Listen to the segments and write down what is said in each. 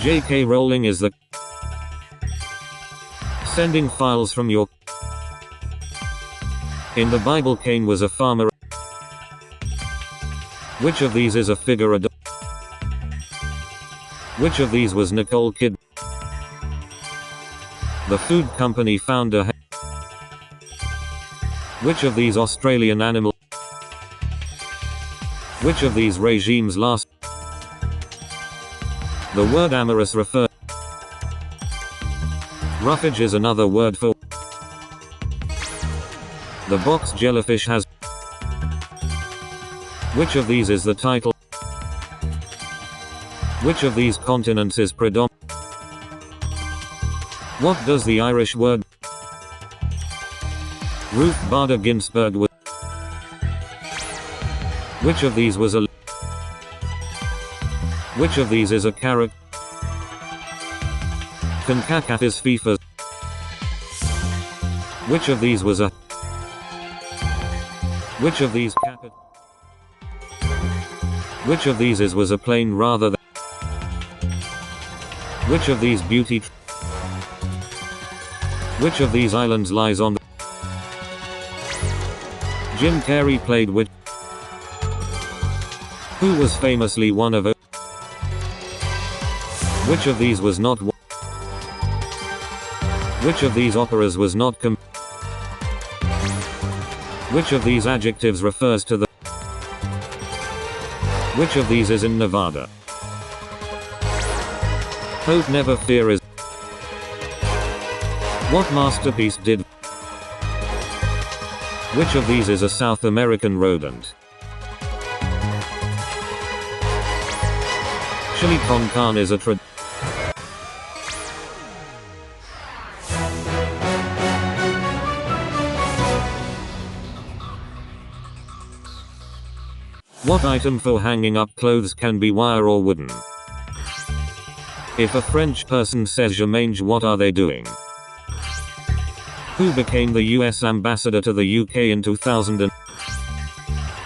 J.K. Rowling is the sending files from your. In the Bible, Cain was a farmer. Which of these is a figure? Which of these was Nicole Kidman? The food company founder. Which of these Australian animal? Which of these regimes last? The word amorous refers. Roughage is another word for. The box jellyfish has. Which of these is the title? Which of these continents is predominant? What does the Irish word Ruth Bader Ginsburg was? Which of these was a? Which of these is a character? CONCACAF is FIFA. Which of these was a? Which of these capital? Which of these is was a plane rather than? Which of these beauty? Which of these islands lies on the? Jim Carrey played which? Who was famously one of? Which of these was not? Which of these operas was not? Which of these adjectives refers to the? Which of these is in Nevada? Hope never fear is. What masterpiece did? Which of these is a South American rodent? Chili con carne is a What item for hanging up clothes can be wire or wooden? If a French person says je mange, what are they doing? Who became the US ambassador to the UK in 2000?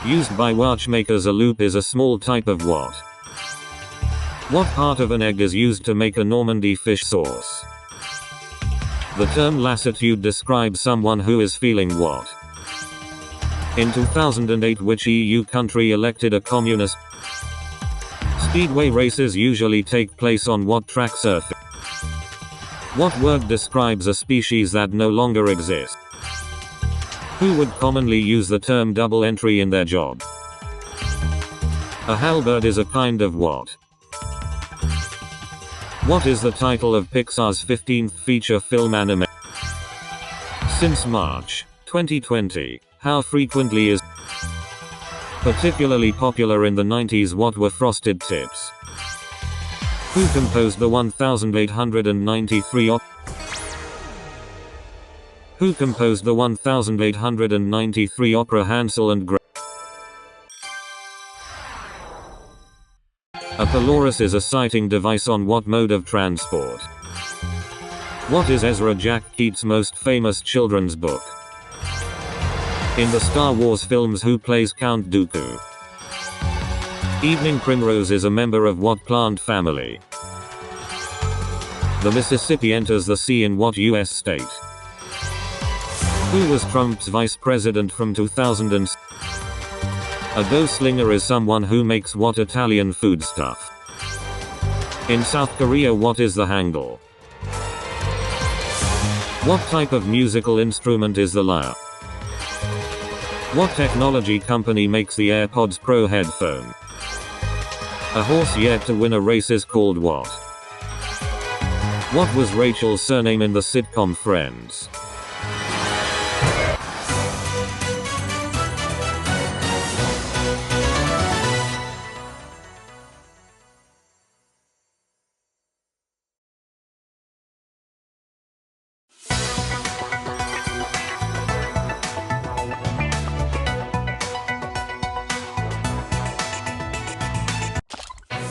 Used by watchmakers, a loop is a small type of what? What part of an egg is used to make a Normandy fish sauce? The term lassitude describes someone who is feeling what? In 2008, which EU country elected a communist? Speedway races usually take place on what track? Surfing. What word describes a species that no longer exists? Who would commonly use the term double entry in their job? A halberd is a kind of what? What is the title of Pixar's 15th feature film anime? Since March 2020, how frequently is particularly popular in the 90s? What were frosted tips? Who composed the 1893 opera? Who composed the 1893 opera Hansel and Gretel? A pylorus is a sighting device on what mode of transport? What is Ezra Jack Keats' most famous children's book? In the Star Wars films, who plays Count Dooku? Evening primrose is a member of what plant family? The Mississippi enters the sea in what US state? Who was Trump's vice president from 2000? A dough slinger is someone who makes what Italian foodstuff? In South Korea, what is the hangul? What type of musical instrument is the lyre? What technology company makes the AirPods Pro headphone? A horse yet to win a race is called what? What was Rachel's surname in the sitcom Friends?